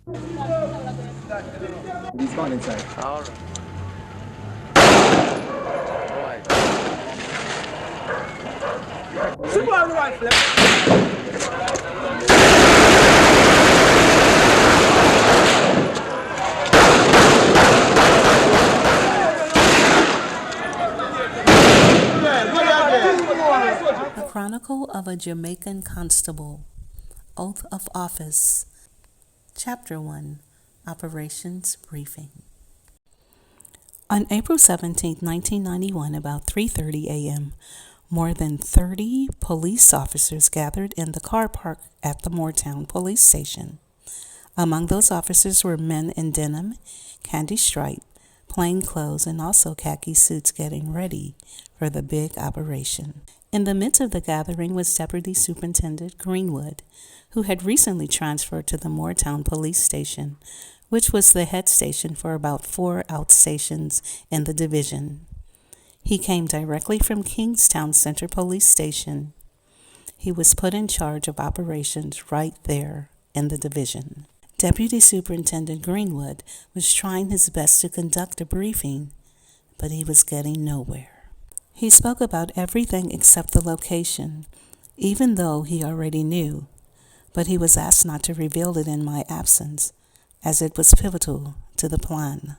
He's gone inside. All right. The Chronicle of a Jamaican Constable, Oath of Office, Chapter 1, Operations Briefing. On April 17, 1991, about 3:30 a.m., more than 30 police officers gathered in the car park at the Moortown police station. Among those officers were men in denim, candy stripe, plain clothes, and also khaki suits getting ready for the big operation. In the midst of the gathering was Deputy Superintendent Greenwood, who had recently transferred to the Moortown police station, which was the head station for about 4 outstations in the division. He came directly from Kingstown Center Police Station. He was put in charge of operations right there in the division. Deputy Superintendent Greenwood was trying his best to conduct a briefing, but he was getting nowhere. He spoke about everything except the location, even though he already knew, but he was asked not to reveal it in my absence, as it was pivotal to the plan.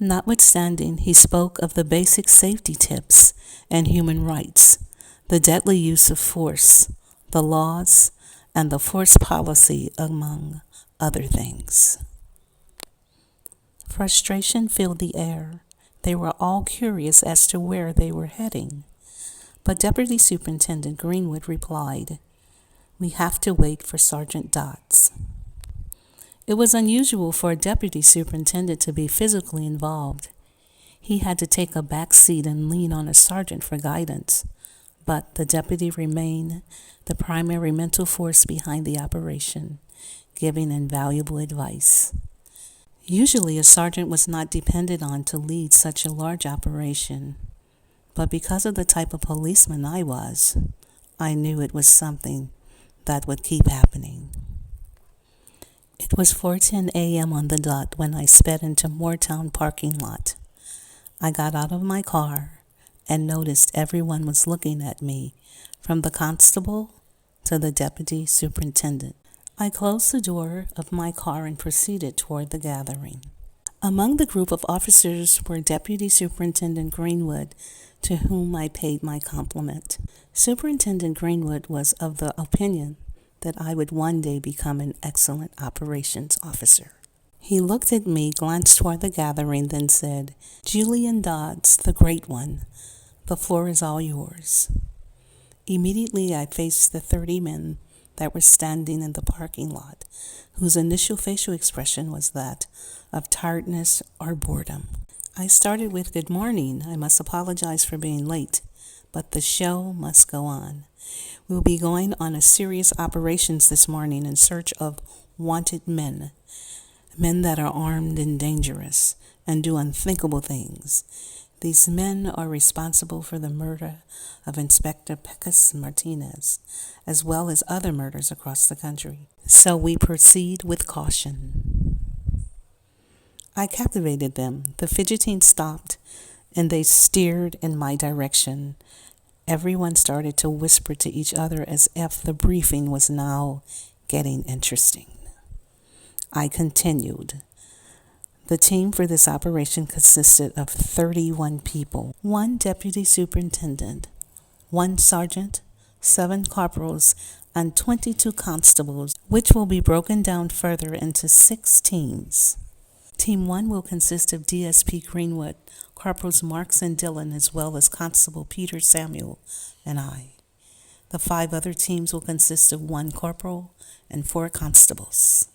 Notwithstanding, he spoke of the basic safety tips and human rights, the deadly use of force, the laws, and the force policy, among other things. Frustration filled the air. They were all curious as to where they were heading. But Deputy Superintendent Greenwood replied, "We have to wait for Sergeant Dodds." It was unusual for a deputy superintendent to be physically involved. He had to take a back seat and lean on a sergeant for guidance, but the deputy remained the primary mental force behind the operation, giving invaluable advice. Usually a sergeant was not depended on to lead such a large operation, but because of the type of policeman I was, I knew it was something that would keep happening. It was 4:10 a.m. on the dot when I sped into Moortown parking lot. I got out of my car and noticed everyone was looking at me, from the constable to the deputy superintendent. I closed the door of my car and proceeded toward the gathering. Among the group of officers were Deputy Superintendent Greenwood, to whom I paid my compliment. Superintendent Greenwood was of the opinion that I would one day become an excellent operations officer. He looked at me, glanced toward the gathering, then said, "Julian Dodds, the great one, the floor is all yours." Immediately I faced the 30 men that were standing in the parking lot, whose initial facial expression was that of tiredness or boredom. I started with, "Good morning. I must apologize for being late, but the show must go on. We'll be going on a serious operations this morning in search of wanted men that are armed and dangerous and do unthinkable things. These men are responsible for the murder of Inspector Pecos Martinez, as well as other murders across the country. So we proceed with caution." I captivated them. The fidgeting stopped, and they steered in my direction. Everyone started to whisper to each other as if the briefing was now getting interesting. I continued. The team for this operation consisted of 31 people, 1 deputy superintendent, 1 sergeant, 7 corporals, and 22 constables, which will be broken down further into 6 teams. Team 1 will consist of DSP Greenwood, Corporals Marks and Dillon, as well as Constable Peter Samuel and I. The 5 other teams will consist of 1 corporal and 4 constables.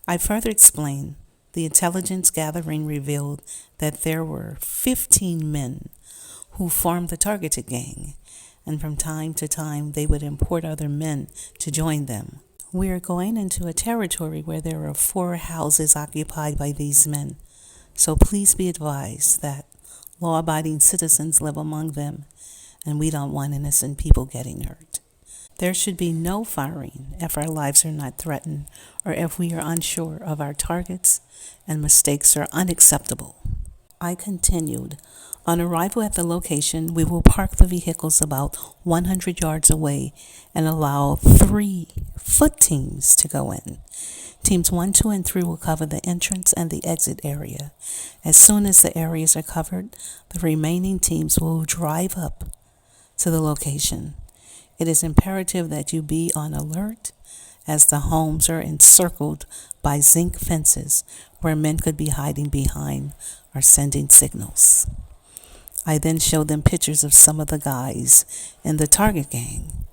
I further explained. The intelligence gathering revealed that there were 15 men who formed the targeted gang, and from time to time they would import other men to join them. We are going into a territory where there are 4 houses occupied by these men, so please be advised that law-abiding citizens live among them, and we don't want innocent people getting hurt. There should be no firing if our lives are not threatened or if we are unsure of our targets and mistakes are unacceptable. I continued. On arrival at the location, we will park the vehicles about 100 yards away and allow 3 foot teams to go in. Teams 1, 2, and 3 will cover the entrance and the exit area. As soon as the areas are covered, the remaining teams will drive up to the location. It is imperative that you be on alert as the homes are encircled by zinc fences where men could be hiding behind or sending signals. I then showed them pictures of some of the guys in the target gang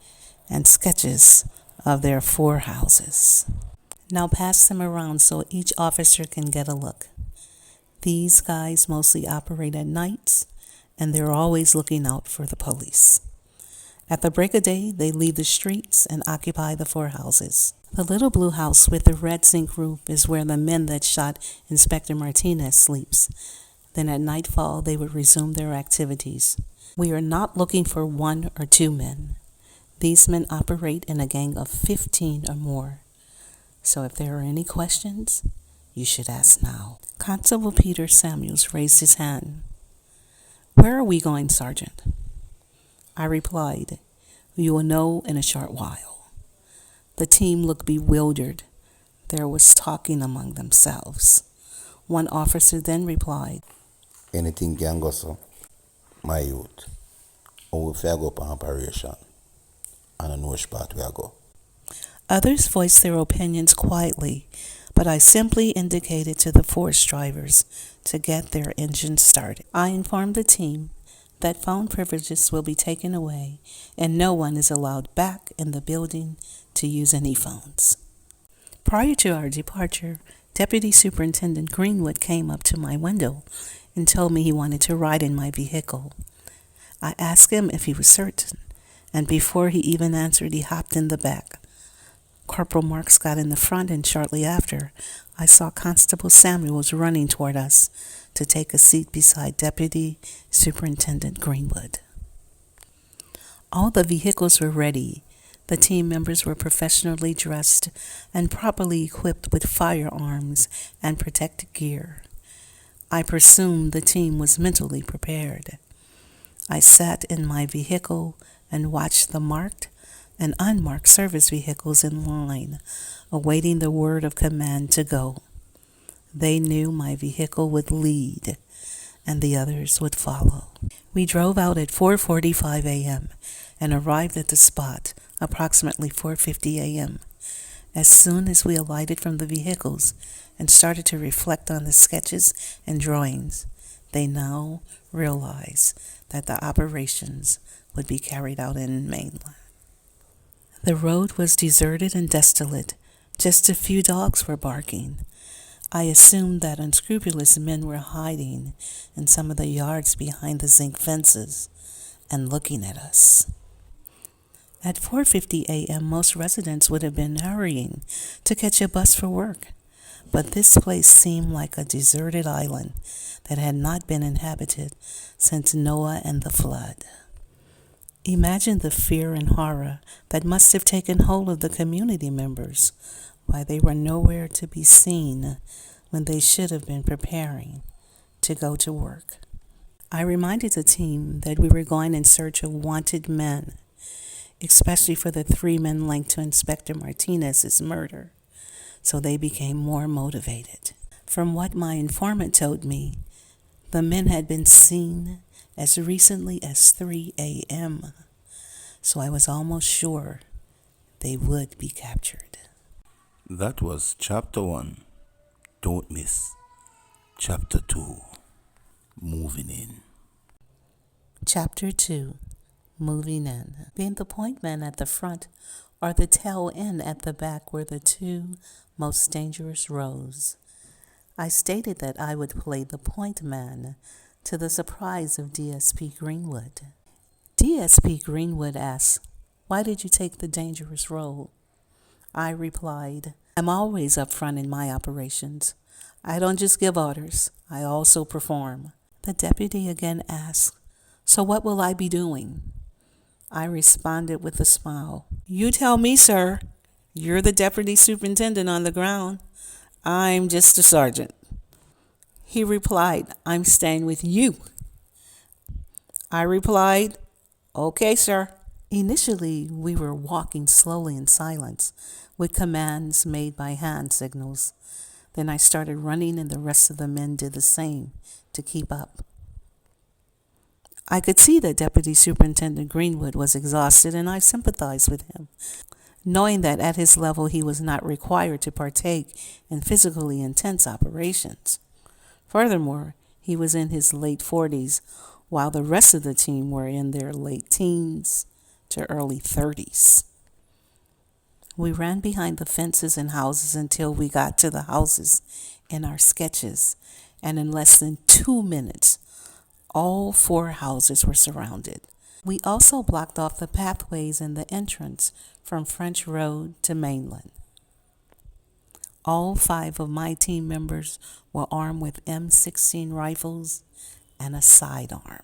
and sketches of their 4 houses. Now pass them around so each officer can get a look. These guys mostly operate at nights, and they're always looking out for the police. At the break of day, they leave the streets and occupy the 4 houses. The little blue house with the red zinc roof is where the men that shot Inspector Martinez sleeps. Then at nightfall, they would resume their activities. We are not looking for 1 or 2 men. These men operate in a gang of 15 or more. So if there are any questions, you should ask now. Constable Peter Samuels raised his hand. "Where are we going, Sergeant?" I replied, "You will know in a short while." The team looked bewildered. There was talking among themselves. One officer then replied, "Anything can go so, my youth. Or if I go on operation, and I know which part we go." Others voiced their opinions quietly, but I simply indicated to the force drivers to get their engines started. I informed the team that phone privileges will be taken away and no one is allowed back in the building to use any phones. Prior to our departure, Deputy Superintendent Greenwood came up to my window and told me he wanted to ride in my vehicle. I asked him if he was certain, and before he even answered, he hopped in the back. Corporal Marks got in the front, and shortly after, I saw Constable Samuels running toward us to take a seat beside Deputy Superintendent Greenwood. All the vehicles were ready. The team members were professionally dressed and properly equipped with firearms and protective gear. I presumed the team was mentally prepared. I sat in my vehicle and watched the marked and unmarked service vehicles in line, awaiting the word of command to go. They knew my vehicle would lead, and the others would follow. We drove out at 4:45 a.m. and arrived at the spot approximately 4:50 a.m. As soon as we alighted from the vehicles and started to reflect on the sketches and drawings, they now realized that the operations would be carried out in mainland. The road was deserted and desolate. Just a few dogs were barking. I assumed that unscrupulous men were hiding in some of the yards behind the zinc fences and looking at us. At 4:50 a.m., most residents would have been hurrying to catch a bus for work, but this place seemed like a deserted island that had not been inhabited since Noah and the flood. Imagine the fear and horror that must have taken hold of the community members, why they were nowhere to be seen when they should have been preparing to go to work. I reminded the team that we were going in search of wanted men, especially for the 3 men linked to Inspector Martinez's murder, so they became more motivated. From what my informant told me, the men had been seen as recently as 3 a.m., so I was almost sure they would be captured. That was Chapter 1. Don't miss Chapter 2. Moving in. Chapter 2. Moving in. Being the point man at the front or the tail end at the back were the 2 most dangerous roles. I stated that I would play the point man, to the surprise of DSP Greenwood. DSP Greenwood asked, "Why did you take the dangerous role?" I replied, "I'm always up front in my operations. I don't just give orders, I also perform." The deputy again asked, "So what will I be doing?" I responded with a smile. You tell me, sir. You're the deputy superintendent on the ground. I'm just a sergeant. He replied, I'm staying with you. I replied, okay, sir. Initially, we were walking slowly in silence, with commands made by hand signals. Then I started running, and the rest of the men did the same to keep up. I could see that Deputy Superintendent Greenwood was exhausted, and I sympathized with him, knowing that at his level he was not required to partake in physically intense operations. Furthermore, he was in his late 40s, while the rest of the team were in their late teens to early 30s. We ran behind the fences and houses until we got to the houses in our sketches, and in less than 2 minutes, all 4 houses were surrounded. We also blocked off the pathways and the entrance from French Road to Mainland. All 5 of my team members were armed with M16 rifles and a sidearm.